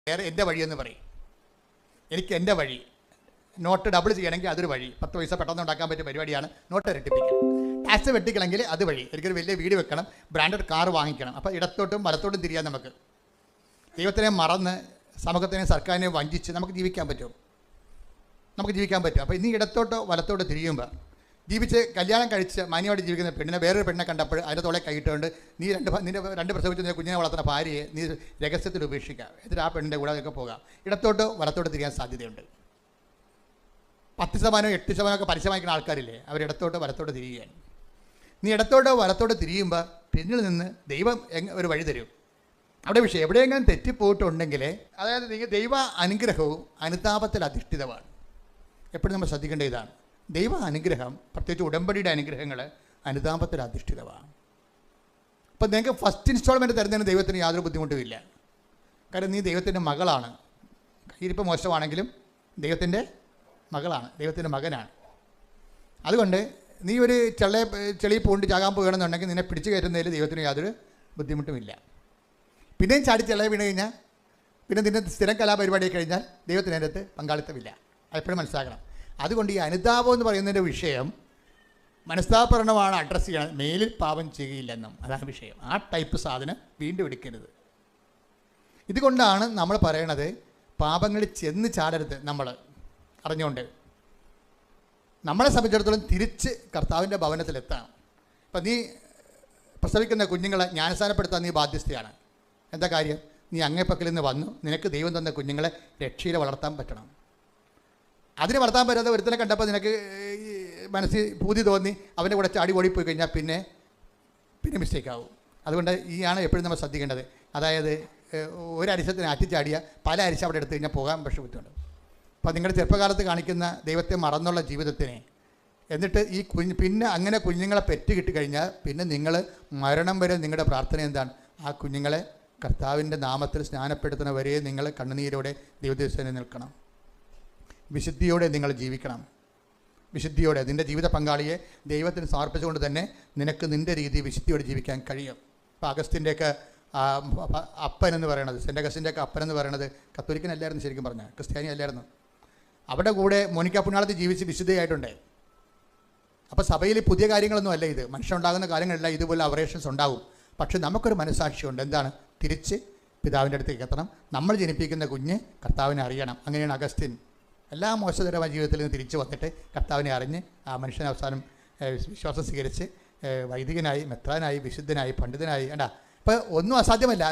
വേറെ എൻ്റെ വഴിയെന്ന് പറയും. എനിക്ക് എൻ്റെ വഴി. നോട്ട് ഡബിൾ ചെയ്യണമെങ്കിൽ അതൊരു വഴി. 10 പൈസ പെട്ടെന്ന് ഉണ്ടാക്കാൻ പറ്റിയ പരിപാടിയാണ് നോട്ട് ഇരട്ടിപ്പിക്കൽ. ടാക്സ് വെട്ടിക്കണമെങ്കിൽ അത് വഴി. എനിക്കൊരു വലിയ വീട് വെക്കണം, ബ്രാൻഡഡ് കാർ വാങ്ങിക്കണം. അപ്പോൾ ഇടത്തോട്ടും വലത്തോട്ടും തിരിയാൻ നമുക്ക്. ദൈവത്തിനെ മറന്ന് സമൂഹത്തിനെ സർക്കാരിനെ വഞ്ചിച്ച് നമുക്ക് ജീവിക്കാൻ പറ്റും. അപ്പോൾ ഇനി ഇടത്തോട്ടോ വലത്തോട്ടോ തിരിയുമ്പോൾ ജീവിച്ച് കല്യാണം കഴിച്ച് മാന്യമായിട്ട് ജീവിക്കുന്ന പെണ്ണിനെ വേറൊരു പെണ്ണിനെ കണ്ടപ്പോൾ അതിൻ്റെ തോളെ കൈയിട്ടുകൊണ്ട് നീ രണ്ട് പ്രസവിച്ച് നിന്റെ കുഞ്ഞിനെ വളർത്തുന്ന ഭാര്യയെ നീ രഹസ്യത്തിൽ ഉപേക്ഷിക്കുക. എന്നിട്ട് ആ പെണ്ണിൻ്റെ കൂടെ ഒക്കെ പോകാം. ഇടത്തോട്ടോ വലത്തോട്ടോ തിരിയാൻ സാധ്യതയുണ്ട്. 10%, 8% ഒക്കെ പലിശ വാങ്ങിക്കുന്ന ആൾക്കാരില്ലേ, അവർ ഇടത്തോട്ടോ വലത്തോട്ടോ തിരിയുകയാണ്. നീ ഇടത്തോട്ടോ വലത്തോട്ടോ തിരിയുമ്പോൾ പിന്നിൽ നിന്ന് ദൈവം ഒരു വഴി തരും. അവിടെ വിഷയം എവിടെയെങ്കിലും തെറ്റിപ്പോയിട്ടുണ്ടെങ്കിൽ, അതായത് നിങ്ങൾ ദൈവ അനുഗ്രഹവും അനുതാപത്തിൽ അധിഷ്ഠിതമാണ്. എപ്പോഴും നമ്മൾ ശ്രദ്ധിക്കേണ്ട ഇതാണ്. ദൈവ അനുഗ്രഹം, പ്രത്യേകിച്ച് ഉടമ്പടിയുടെ അനുഗ്രഹങ്ങൾ അനുതാപത്തിൽ അധിഷ്ഠിതമാണ്. അപ്പം നിങ്ങൾക്ക് ഫസ്റ്റ് ഇൻസ്റ്റാൾമെൻറ്റ് തരുന്നതിന് ദൈവത്തിന് യാതൊരു ബുദ്ധിമുട്ടുമില്ല. കാരണം നീ ദൈവത്തിൻ്റെ മകളാണ്. കയ്യിരിപ്പ് മോശമാണെങ്കിലും ദൈവത്തിൻ്റെ മകളാണ്, ദൈവത്തിൻ്റെ മകനാണ്. അതുകൊണ്ട് നീ ഒരു ചെളി പൂണ്ട് ചാകാൻ പോകുകയാണെന്നുണ്ടെങ്കിൽ നിന്നെ പിടിച്ചു കയറ്റുന്നതിൽ ദൈവത്തിന് യാതൊരു ബുദ്ധിമുട്ടുമില്ല. പിന്നെയും ചാടി ചെളയെ വീണ് കഴിഞ്ഞാൽ പിന്നെ നിന്റെ സ്ഥിരം കലാപരിപാടി കഴിഞ്ഞാൽ ദൈവത്തിന് അതിൻ്റെ അകത്ത് പങ്കാളിത്തമില്ല. അതെപ്പോഴും മനസ്സിലാക്കണം. അതുകൊണ്ട് ഈ അനുതാപം എന്ന് പറയുന്നതിൻ്റെ വിഷയം മനസ്താപരണമാണ് അഡ്രസ്സ് ചെയ്യണം. മേലിൽ പാപം ചെയ്യുകയില്ലെന്നും അതാണ് വിഷയം. ആ ടൈപ്പ് സാധനം വീണ്ടും എടുക്കരുത്. ഇതുകൊണ്ടാണ് നമ്മൾ പറയണത് പാപങ്ങളിൽ ചെന്ന് ചാടരുത്. നമ്മൾ അറിഞ്ഞുകൊണ്ട് നമ്മളെ സംബന്ധിച്ചിടത്തോളം തിരിച്ച് കർത്താവിൻ്റെ ഭവനത്തിലെത്താം. ഇപ്പം നീ പ്രസവിക്കുന്ന കുഞ്ഞുങ്ങളെ ജ്ഞാനസ്ഥാനപ്പെടുത്താൻ നീ ബാധ്യസ്ഥയാണ്. എന്താ കാര്യം? നീ അങ്ങേപ്പക്കൽ നിന്ന് വന്നു, നിനക്ക് ദൈവം തന്ന കുഞ്ഞുങ്ങളെ രക്ഷയിൽ വളർത്താൻ പറ്റണം. അതിന് വളർത്താൻ പറ്റാതെ ഒരുത്തനെ കണ്ടപ്പോൾ നിനക്ക് മനസ്സിൽ പൂതി തോന്നി അവൻ്റെ കൂടെ ചാടി ഓടിപ്പോയി കഴിഞ്ഞാൽ പിന്നെ മിസ്റ്റേക്ക് ആവും. അതുകൊണ്ട് ആണ് എപ്പോഴും നമ്മൾ ശ്രദ്ധിക്കേണ്ടത്. അതായത് ഒരു അരിശത്തിന് അറ്റിച്ചാടിയ പല അരിശ അവിടെ എടുത്തു കഴിഞ്ഞാൽ പോകാൻ പക്ഷേ ബുദ്ധിമുണ്ട്. അപ്പോൾ നിങ്ങളുടെ ചെറുപ്പകാലത്ത് കാണിക്കുന്ന ദൈവത്തെ മറന്നുള്ള ജീവിതത്തിനെ എന്നിട്ട് ഈ പിന്നെ അങ്ങനെ കുഞ്ഞുങ്ങളെ പെറ്റ് കിട്ടിക്കഴിഞ്ഞാൽ പിന്നെ നിങ്ങൾ മരണം വരെ നിങ്ങളുടെ പ്രാർത്ഥന എന്താണ്? ആ കുഞ്ഞുങ്ങളെ കർത്താവിൻ്റെ നാമത്തിൽ സ്നാനപ്പെടുത്തുന്നവരെ നിങ്ങൾ കണ്ണുനീരോടെ ദൈവദേശത്തിന് നിൽക്കണം. വിശുദ്ധിയോടെ നിങ്ങൾ ജീവിക്കണം. വിശുദ്ധിയോടെ നിൻ്റെ ജീവിത പങ്കാളിയെ ദൈവത്തിന് സമർപ്പിച്ചുകൊണ്ട് തന്നെ നിനക്ക് നിൻ്റെ രീതി വിശുദ്ധിയോടെ ജീവിക്കാൻ കഴിയും. ഇപ്പോൾ അഗസ്റ്റിൻ്റെയൊക്കെ അപ്പൻ എന്ന് പറയണത്, സെൻ്റ് അഗസ്റ്റിൻ്റെയൊക്കെ അപ്പൻ എന്ന് പറയണത് കത്തോലിക്കനല്ലായിരുന്നു, ശരിക്കും പറഞ്ഞാൽ ക്രിസ്ത്യാനി അല്ലായിരുന്നു. അവിടെ കൂടെ മോനിക്ക പുണ്യാളത്തിൽ ജീവിച്ച് വിശുദ്ധയായിട്ടുണ്ട്. അപ്പോൾ സഭയിൽ പുതിയ കാര്യങ്ങളൊന്നും അല്ല ഇത്. മനുഷ്യനുണ്ടാകുന്ന കാര്യങ്ങളെല്ലാം ഇതുപോലെ അവറേഷൻസ് ഉണ്ടാകും. പക്ഷെ നമുക്കൊരു മനസ്സാക്ഷിയുണ്ട്. എന്താണ്? തിരിച്ച് പിതാവിൻ്റെ അടുത്തേക്ക് എത്തണം. നമ്മൾ ജനിപ്പിക്കുന്ന കുഞ്ഞ് കർത്താവിനെ അറിയണം. അങ്ങനെയാണ് അഗസ്റ്റിൻ എല്ലാ മോശകരമായ ജീവിതത്തിൽ നിന്ന് തിരിച്ചു വന്നിട്ട് കർത്താവിനെ അറിഞ്ഞ് ആ മനുഷ്യനെ അവസാനം വിശ്വാസം സ്വീകരിച്ച് വൈദികനായി, മെത്രാനായി, വിശുദ്ധനായി, പണ്ഡിതനായി. അപ്പോൾ ഒന്നും അസാധ്യമല്ല.